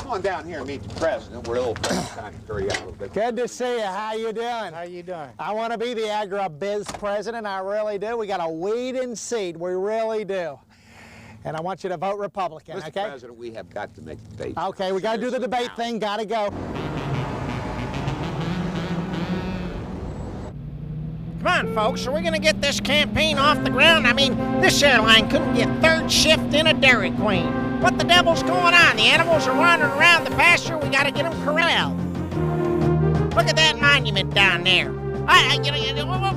come on down here and meet the president. We're a little trying to hurry out a little bit. Good to see you. How you doing? How you doing? I want to be the agribiz president. I really do. We got a weed-in seat. We really do. And I want you to vote Republican, Mr. okay? President, we have got to make the debate. Okay, we got to do the debate thing. Got to go. Come on, folks. Are we going to get this campaign off the ground? I mean, this airline couldn't get third shift in a Dairy Queen. What the devil's going on? The animals are wandering around the pasture. We got to get them corralled. Look at that monument down there. When are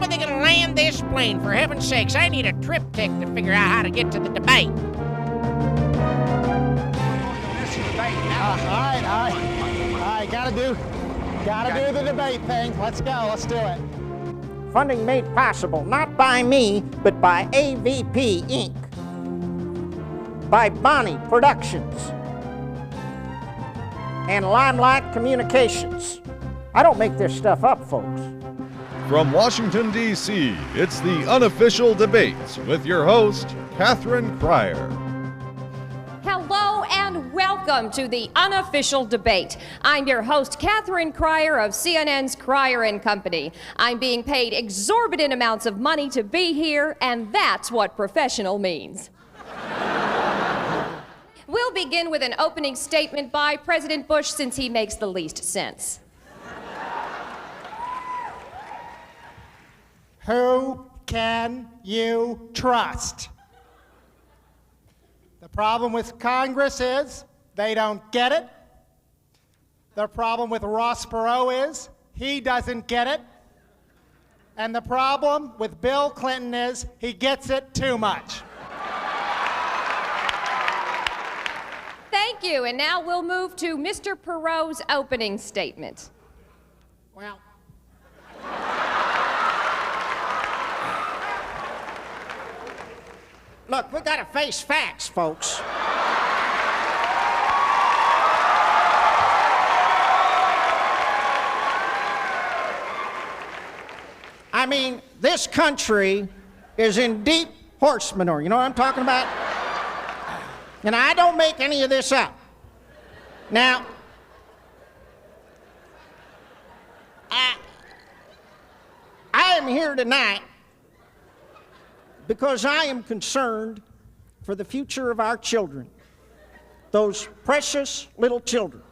they going to land this plane? For heaven's sakes, I need a triptych to figure out how to get to the debate. All right, gotta do the debate thing. Let's go, let's do it. Funding made possible not by me, but by AVP Inc., by Bonnie Productions, and Limelight Communications. I don't make this stuff up, folks. From Washington, D.C., it's the Unofficial Debates with your host, Catherine Cryer. Hello and welcome to the Unofficial Debate. I'm your host, Catherine Cryer of CNN's Cryer & Company. I'm being paid exorbitant amounts of money to be here, and that's what professional means. We'll begin with an opening statement by President Bush since he makes the least sense. Who can you trust? The problem with Congress is they don't get it. The problem with Ross Perot is he doesn't get it. And the problem with Bill Clinton is he gets it too much. Thank you, and now we'll move to Mr. Perot's opening statement. Well, look, we gotta face facts, folks. I mean, this country is in deep horse manure. You know what I'm talking about? And I don't make any of this up. Now, I am here tonight because I am concerned for the future of our children, those precious little children.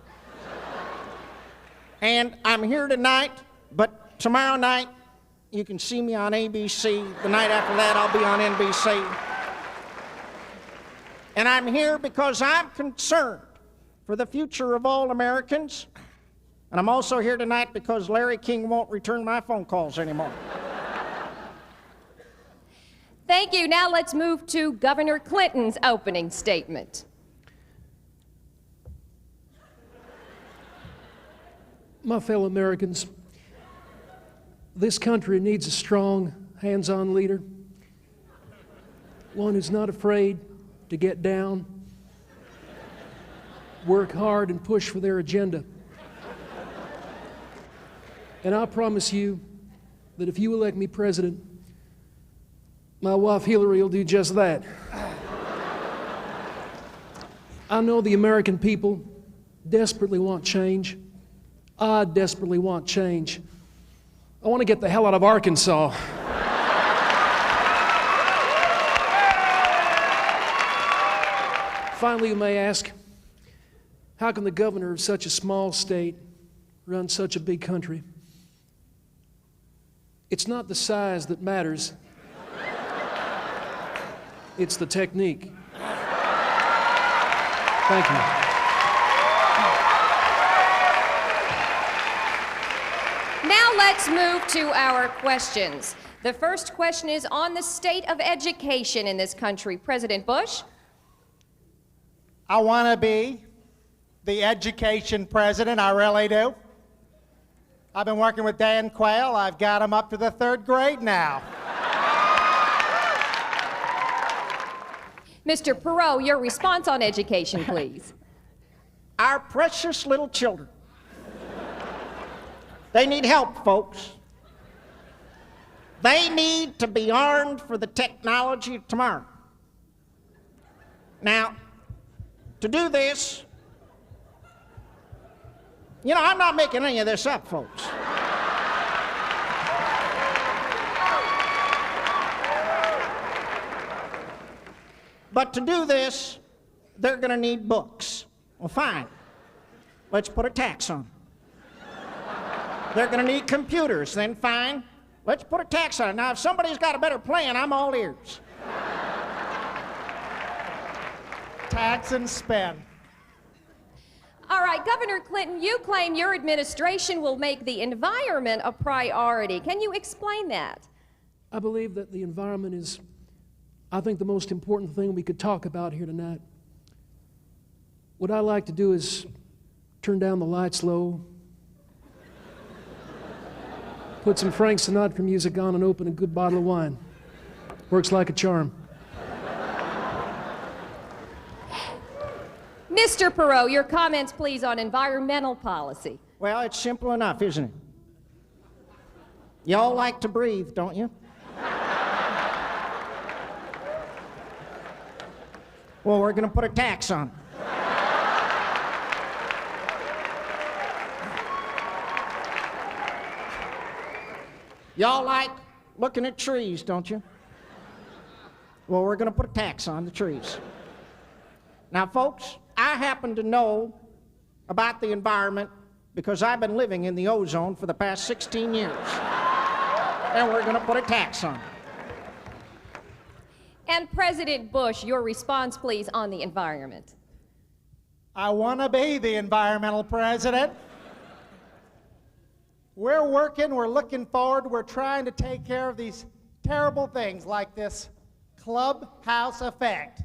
And I'm here tonight, but tomorrow night you can see me on ABC. The night after that I'll be on NBC. And I'm here because I'm concerned for the future of all Americans. And I'm also here tonight because Larry King won't return my phone calls anymore. Thank you. Now let's move to Governor Clinton's opening statement. My fellow Americans, this country needs a strong, hands-on leader, one who's not afraid to get down, work hard, and push for their agenda. And I promise you that if you elect me president, my wife Hillary will do just that. I know the American people desperately want change. I desperately want change. I want to get the hell out of Arkansas. Finally, you may ask, how can the governor of such a small state run such a big country? It's not the size that matters. It's the technique. Thank you. Now let's move to our questions. The first question is on the state of education in this country. President Bush? I want to be the education president, I really do. I've been working with Dan Quayle. I've got him up to the 3rd grade now. Mr. Perot, your response on education, please. Our precious little children. They need help, folks. They need to be armed for the technology of tomorrow. Now, to do this, You know, I'm not making any of this up, folks. But to do this, they're going to need books. Well, fine. Let's put a tax on them. They're going to need computers. Then fine. Let's put a tax on it. Now, if somebody's got a better plan, I'm all ears. Tax and spend. All right, Governor Clinton, you claim your administration will make the environment a priority. Can you explain that? I believe that the environment is, I think, the most important thing we could talk about here tonight. What I like to do is turn down the lights low, put some Frank Sinatra music on, and open a good bottle of wine. Works like a charm. Mr. Perot, your comments, please, on environmental policy. Well, it's simple enough, isn't it? Y'all like to breathe, don't you? Well, we're going to put a tax on it. Y'all like looking at trees, don't you? Well, we're going to put a tax on the trees. Now, folks, I happen to know about the environment because I've been living in the ozone for the past 16 years. And we're going to put a tax on it. And President Bush, your response, please, on the environment. I want to be the environmental president. We're working, we're looking forward, we're trying to take care of these terrible things like this clubhouse effect.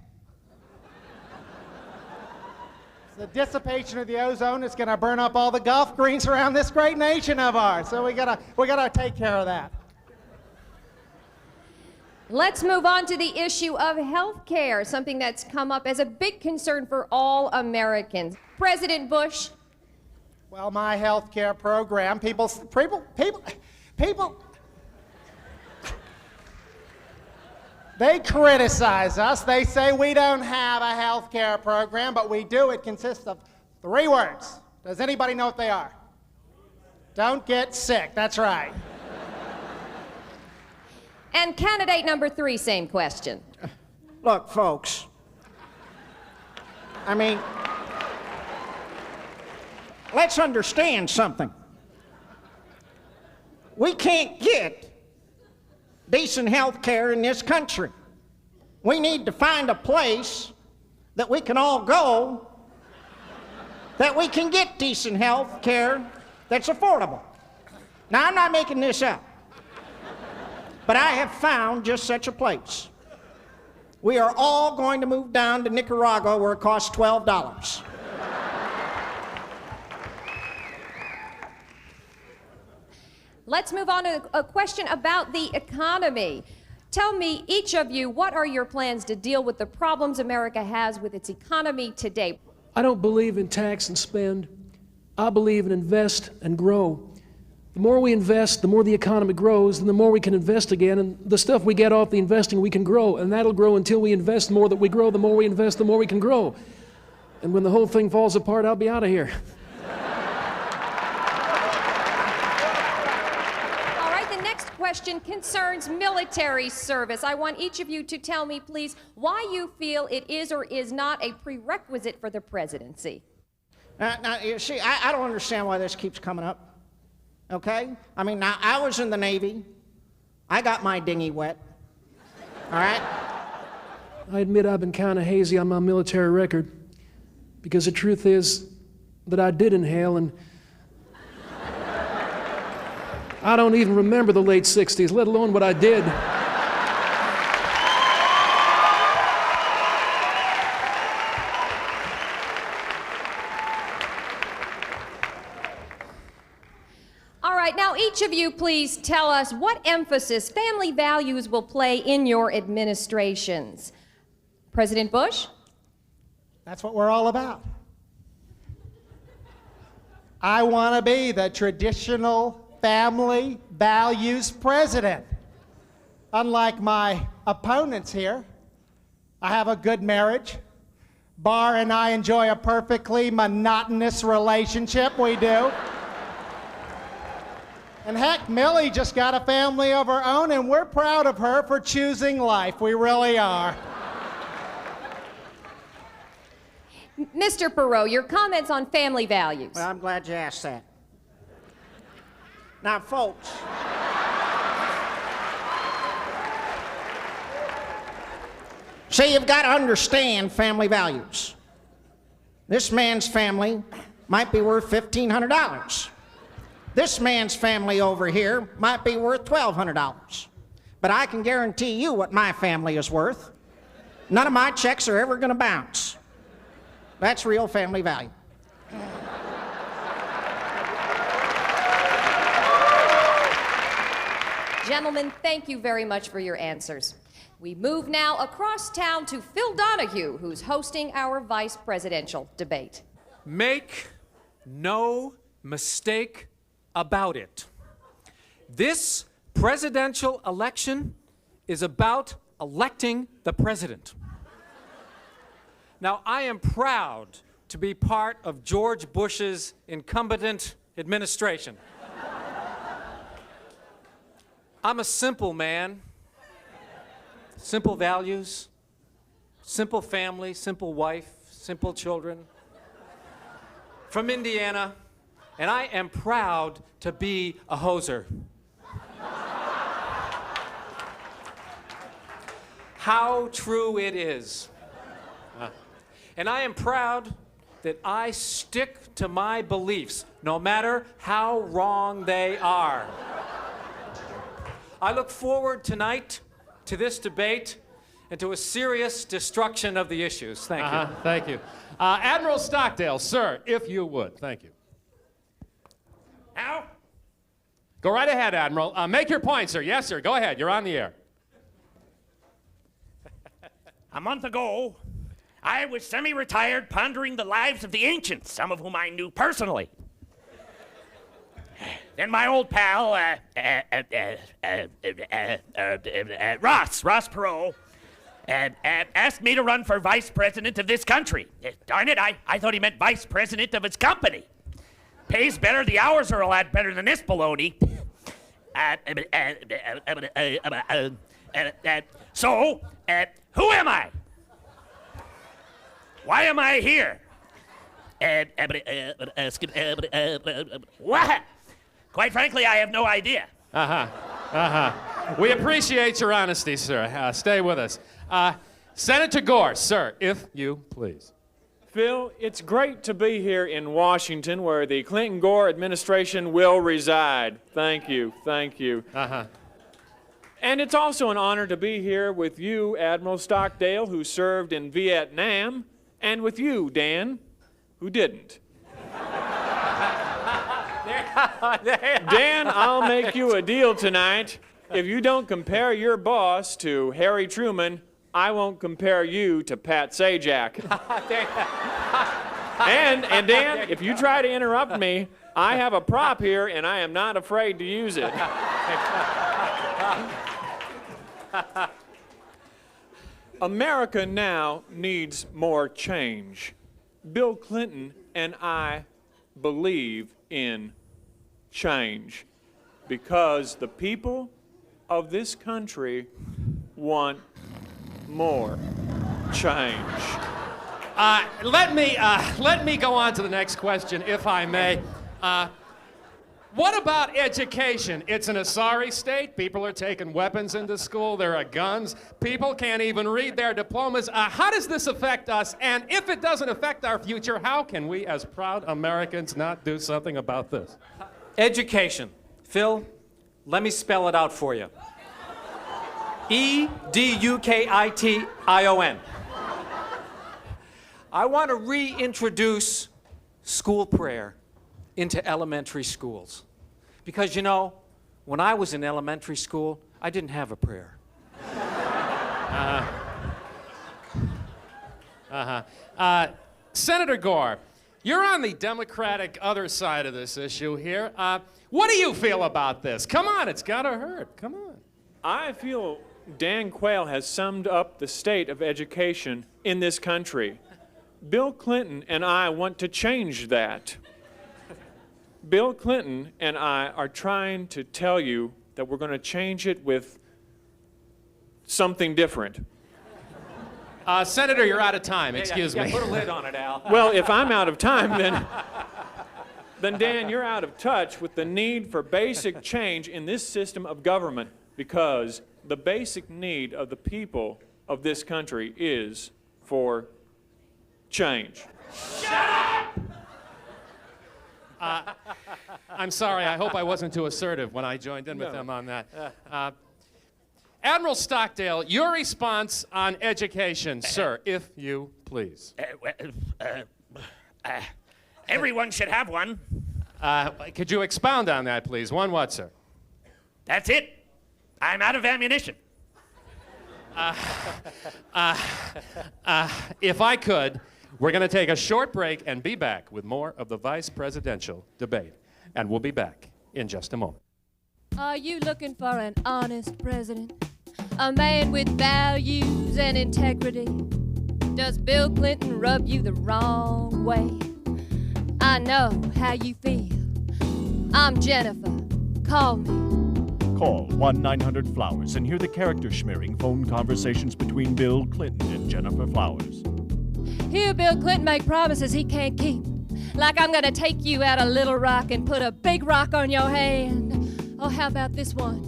The dissipation of the ozone is going to burn up all the golf greens around this great nation of ours. So we gotta take care of that. Let's move on to the issue of health care, something that's come up as a big concern for all Americans. President Bush. Well, my health care program, people, they criticize us. They say we don't have a health care program, but we do. It consists of 3 words. Does anybody know what they are? Don't get sick. That's right. And candidate number 3, same question. Look, folks, I mean, let's understand something. We can't get decent health care in this country. We need to find a place that we can all go that we can get decent health care that's affordable. Now, I'm not making this up, but I have found just such a place. We are all going to move down to Nicaragua where it costs $12. Let's move on to a question about the economy. Tell me, each of you, what are your plans to deal with the problems America has with its economy today? I don't believe in tax and spend. I believe in invest and grow. The more we invest, the more the economy grows, and the more we can invest again, and the stuff we get off the investing, we can grow, and that'll grow until we invest more that we grow. The more we invest, the more we can grow. And when the whole thing falls apart, I'll be out of here. Question concerns military service. I want each of you to tell me, please, why you feel it is or is not a prerequisite for the presidency. Now, you see, I don't understand why this keeps coming up, okay? I mean, now, I was in the Navy. I got my dinghy wet, all right? I admit I've been kind of hazy on my military record because the truth is that I did inhale, and I don't even remember the late 60s, let alone what I did. All right, now each of you please tell us what emphasis family values will play in your administrations. President Bush? That's what we're all about. I want to be the traditional family values president. Unlike my opponents here, I have a good marriage, Barr and I enjoy a perfectly monotonous relationship. We do. And heck, Millie just got a family of her own, and we're proud of her for choosing life. We really are. Mr. Perot, your comments on family values. Well, I'm glad you asked that. Now, folks, see, you've got to understand family values. This man's family might be worth $1,500. This man's family over here might be worth $1,200. But I can guarantee you what my family is worth. None of my checks are ever going to bounce. That's real family value. Gentlemen, thank you very much for your answers. We move now across town to Phil Donahue, who's hosting our vice presidential debate. Make no mistake about it. This presidential election is about electing the president. Now, I am proud to be part of George Bush's incumbent administration. I'm a simple man. Simple values, simple family, simple wife, simple children. From Indiana, and I am proud to be a hoser. How true it is. And I am proud that I stick to my beliefs, no matter how wrong they are. I look forward tonight to this debate and to a serious destruction of the issues. Thank you. Thank you. Admiral Stockdale, sir, if you would. Thank you. Now? Go right ahead, Admiral. Make your point, sir. Yes, sir. Go ahead. You're on the air. A month ago, I was semi-retired pondering the lives of the ancients, some of whom I knew personally. Then my old pal, Ross Perot, asked me to run for vice president of this country. Darn it, I thought he meant vice president of his company. Pays better, the hours are a lot better than this baloney. So, who am I? Why am I here? What? Quite frankly, I have no idea. We appreciate your honesty, sir. Stay with us. Senator Gore, sir, if you please. Phil, it's great to be here in Washington where the Clinton-Gore administration will reside. Thank you, thank you. And it's also an honor to be here with you, Admiral Stockdale, who served in Vietnam, and with you, Dan, who didn't. Dan, I'll make you a deal tonight. If you don't compare your boss to Harry Truman, I won't compare you to Pat Sajak. And Dan, if you try to interrupt me, I have a prop here and I am not afraid to use it. America now needs more change. Bill Clinton and I believe in change because the people of this country want more change. Let me go on to the next question, if I may. What about education? It's in a sorry state. People are taking weapons into school. There are guns. People can't even read their diplomas. How does this affect us? And if it doesn't affect our future, how can we, as proud Americans, not do something about this? Education. Phil, let me spell it out for you. E-D-U-K-I-T-I-O-N. I want to reintroduce school prayer into elementary schools. Because, you know, when I was in elementary school, I didn't have a prayer. Senator Gore, you're on the Democratic other side of this issue here. What do you feel about this? Come on, it's got to hurt. Come on. I feel Dan Quayle has summed up the state of education in this country. Bill Clinton and I want to change that. Bill Clinton and I are trying to tell you that we're going to change it with something different. Senator, you're out of time. Excuse me. Put a lid on it, Al. Well, if I'm out of time, then Dan, you're out of touch with the need for basic change in this system of government, because the basic need of the people of this country is for change. I'm sorry. I hope I wasn't too assertive when I joined in with them on that. Admiral Stockdale, your response on education, sir, if you please. Everyone should have one. Could you expound on that, please? One what, sir? That's it. I'm out of ammunition. If I could, we're going to take a short break and be back with more of the vice presidential debate. And we'll be back in just a moment. Are you looking for an honest president? A man with values and integrity? Does Bill Clinton rub you the wrong way? I know how you feel. I'm Jennifer. Call me. Call 1-900-FLOWERS and hear the character-schmearing phone conversations between Bill Clinton and Jennifer Flowers. Hear Bill Clinton make promises he can't keep. Like I'm gonna take you out of Little Rock and put a big rock on your hand. Oh, how about this one?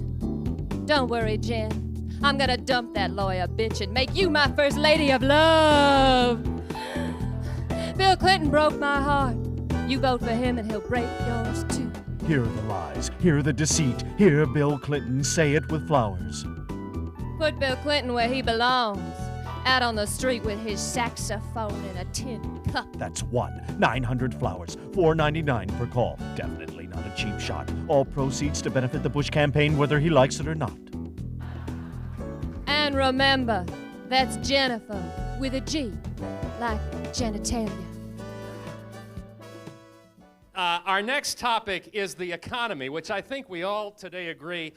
Don't worry, Jen. I'm gonna dump that lawyer bitch and make you my first lady of love. Bill Clinton broke my heart. You vote for him and he'll break yours too. Hear the lies, hear the deceit, hear Bill Clinton say it with flowers. Put Bill Clinton where he belongs. Out on the street with his saxophone and a tin cup. That's 1-900-FLOWERS, $4.99 per call. Definitely not a cheap shot. All proceeds to benefit the Bush campaign, whether he likes it or not. And remember, that's Jennifer with a G, like genitalia. Our next topic is the economy, which I think we all today agree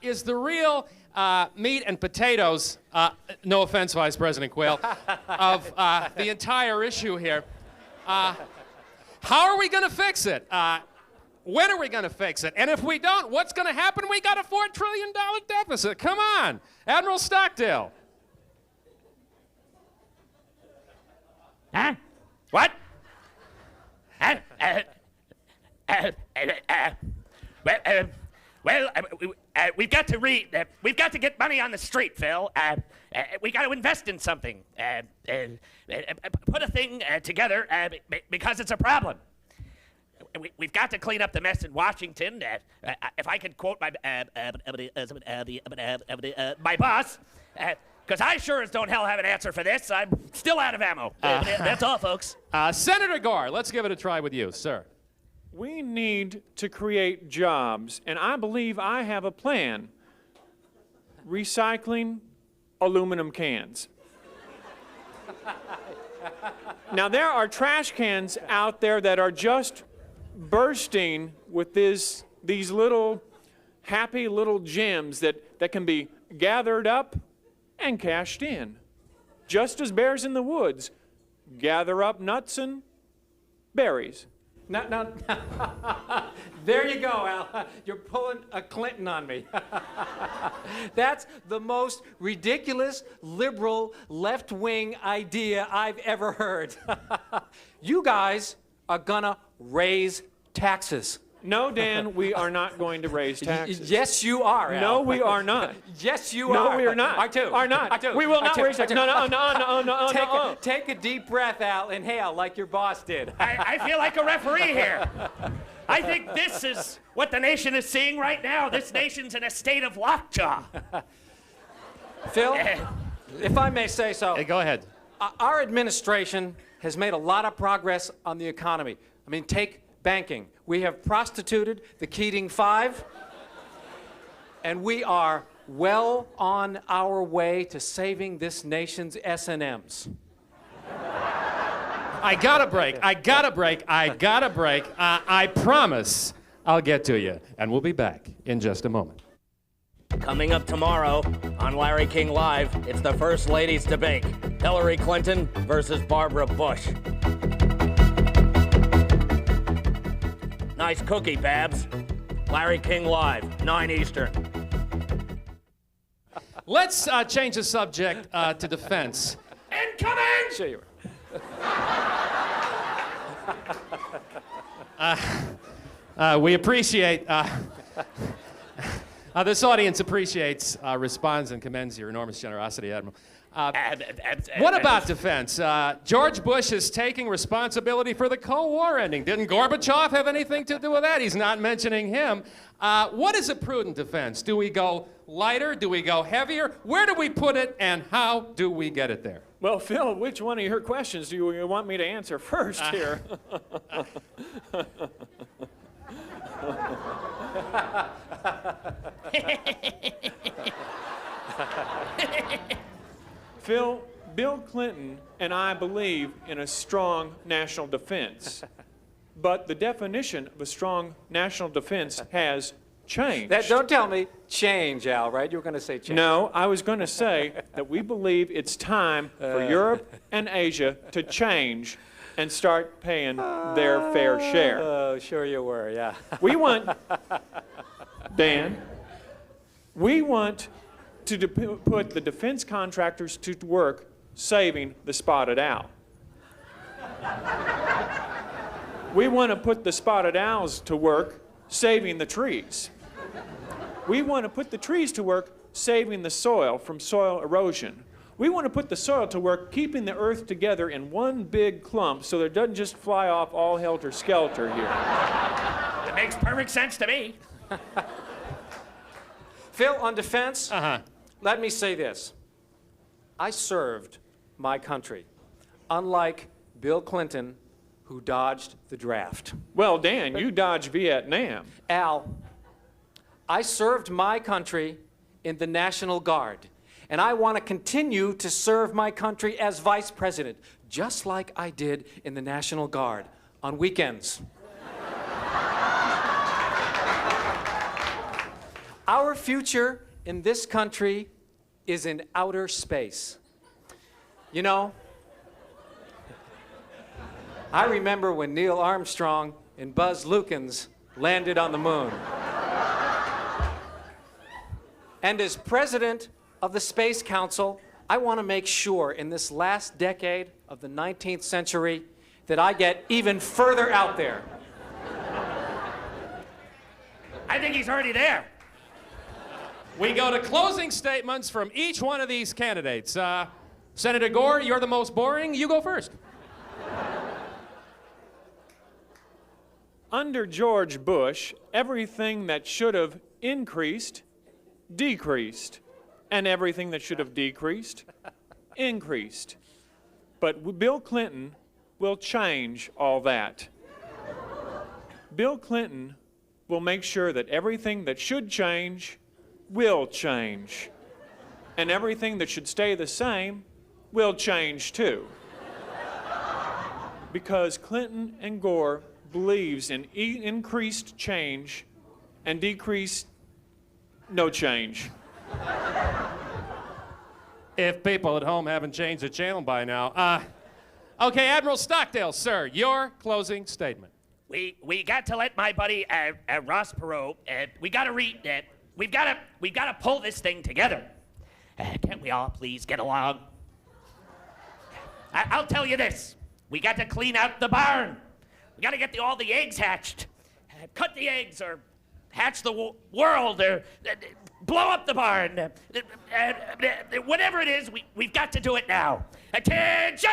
is the real meat and potatoes, no offense, Vice President Quayle, of the entire issue here. How are we going to fix it? When are we going to fix it? And if we don't, what's going to happen? We got a $4 trillion deficit. Come on. Admiral Stockdale. Huh? What? We've got to get money on the street, Phil. We got to invest in something. Put a thing together because it's a problem. We've got to clean up the mess in Washington. If I could quote my boss, because I sure as don't hell have an answer for this. I'm still out of ammo. That's all, folks. Senator Gore, let's give it a try with you, sir. We need to create jobs, and I believe I have a plan. Recycling aluminum cans. Now, there are trash cans out there that are just bursting with these little happy little gems that can be gathered up and cashed in. Just as bears in the woods gather up nuts and berries. No. There you go, Al. You're pulling a Clinton on me. That's the most ridiculous, liberal, left-wing idea I've ever heard. You guys are gonna raise taxes. No, Dan, we are not going to raise taxes. Yes, you are, Al. No, we are not. Yes, you are. No, we are not. I too. Are not. I too. We will not raise taxes. No. Take a deep breath, Al. Inhale like your boss did. I feel like a referee here. I think this is what the nation is seeing right now. This nation's in a state of lockjaw. Phil, if I may say so. Hey, go ahead. Our administration has made a lot of progress on the economy. I mean, take banking. We have prostituted the Keating Five, and we are well on our way to saving this nation's S&Ms. I gotta break. I promise I'll get to you, and we'll be back in just a moment. Coming up tomorrow on Larry King Live, it's the First Lady's debate. Hillary Clinton versus Barbara Bush. Nice cookie, Babs. Larry King Live, 9 Eastern. Let's change the subject to defense. Incoming! Sure you are. We appreciate, this audience appreciates, responds, and commends your enormous generosity, Admiral. What about defense? George Bush is taking responsibility for the Cold War ending. Didn't Gorbachev have anything to do with that? He's not mentioning him. What is a prudent defense? Do we go lighter? Do we go heavier? Where do we put it, and how do we get it there? Well, Phil, which one of your questions do you want me to answer first here? Phil, Bill Clinton and I believe in a strong national defense. But the definition of a strong national defense has changed. Don't tell me change, Al, right? You were going to say change. No, I was going to say that we believe it's time for Europe and Asia to change and start paying their fair share. Oh, sure you were, yeah. We want, Dan, we want to put the defense contractors to work saving the spotted owl. We want to put the spotted owls to work saving the trees. We want to put the trees to work saving the soil from soil erosion. We want to put the soil to work keeping the earth together in one big clump so that it doesn't just fly off all helter-skelter here. It makes perfect sense to me. Phil, on defense, let me say this. I served my country, unlike Bill Clinton, who dodged the draft. Well, Dan, you dodged Vietnam. Al, I served my country in the National Guard, and I want to continue to serve my country as vice president, just like I did in the National Guard on weekends. Our future in this country is in outer space. You know, I remember when Neil Armstrong and Buzz Lukens landed on the moon. And as president of the Space Council, I want to make sure in this last decade of the 19th century that I get even further out there. I think he's already there. We go to closing statements from each one of these candidates. Senator Gore, you're the most boring. You go first. Under George Bush, everything that should have increased, decreased, and everything that should have decreased, increased. But Bill Clinton will change all that. Bill Clinton will make sure that everything that should change will change. And everything that should stay the same will change too. Because Clinton and Gore believes in increased change and decreased no change. If people at home haven't changed the channel by now. Okay, Admiral Stockdale, sir, your closing statement. We got to let my buddy Ross Perot, we got to we've got to pull this thing together. Can't we all please get along? I'll tell you this. We got to clean out the barn. We got to get all the eggs hatched. Cut the eggs or hatch the world or blow up the barn. Whatever it is, we've got to do it now. Attention!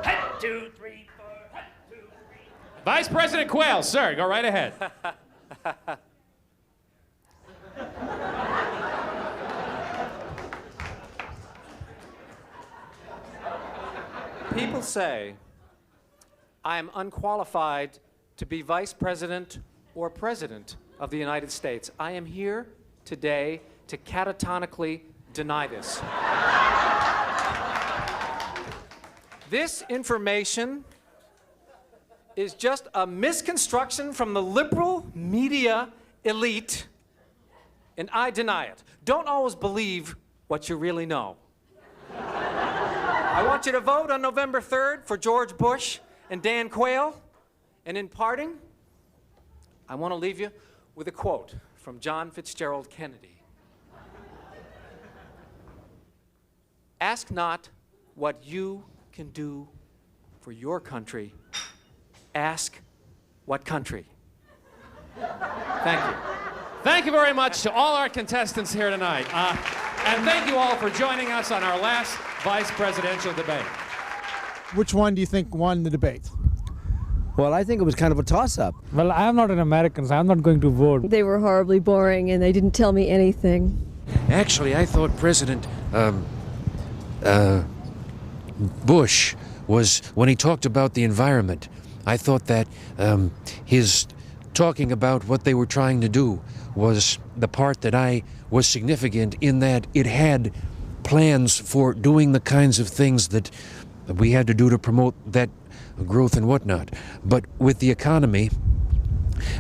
1, 2, 3, 4. 1, 2, 3. Vice President Quayle, sir, go right ahead. People say I am unqualified to be vice president or president of the United States. I am here today to catatonically deny this. This information is just a misconstruction from the liberal media elite and I deny it. Don't always believe what you really know. I want you to vote on November 3rd for George Bush and Dan Quayle. And in parting, I want to leave you with a quote from John Fitzgerald Kennedy. Ask not what you can do for your country. Ask what country. Thank you. Thank you very much to all our contestants here tonight. And thank you all for joining us on our last vice presidential debate. Which one do you think won the debate? Well, I think it was kind of a toss-up. Well, I'm not an American, so I'm not going to vote. They were horribly boring, and they didn't tell me anything. Actually, I thought President Bush was, when he talked about the environment, I thought that his talking about what they were trying to do was the part that I was significant in, that it had plans for doing the kinds of things that we had to do to promote that growth and whatnot. But with the economy,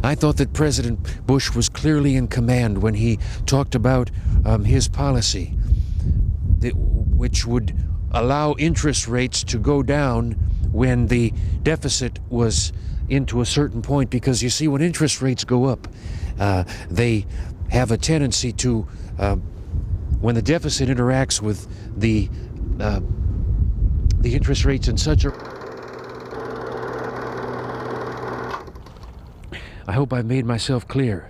I thought that President Bush was clearly in command when he talked about his policy, which would allow interest rates to go down when the deficit was into a certain point. Because you see, when interest rates go up, they have a tendency to, when the deficit interacts with the interest rates in such a... I hope I've made myself clear.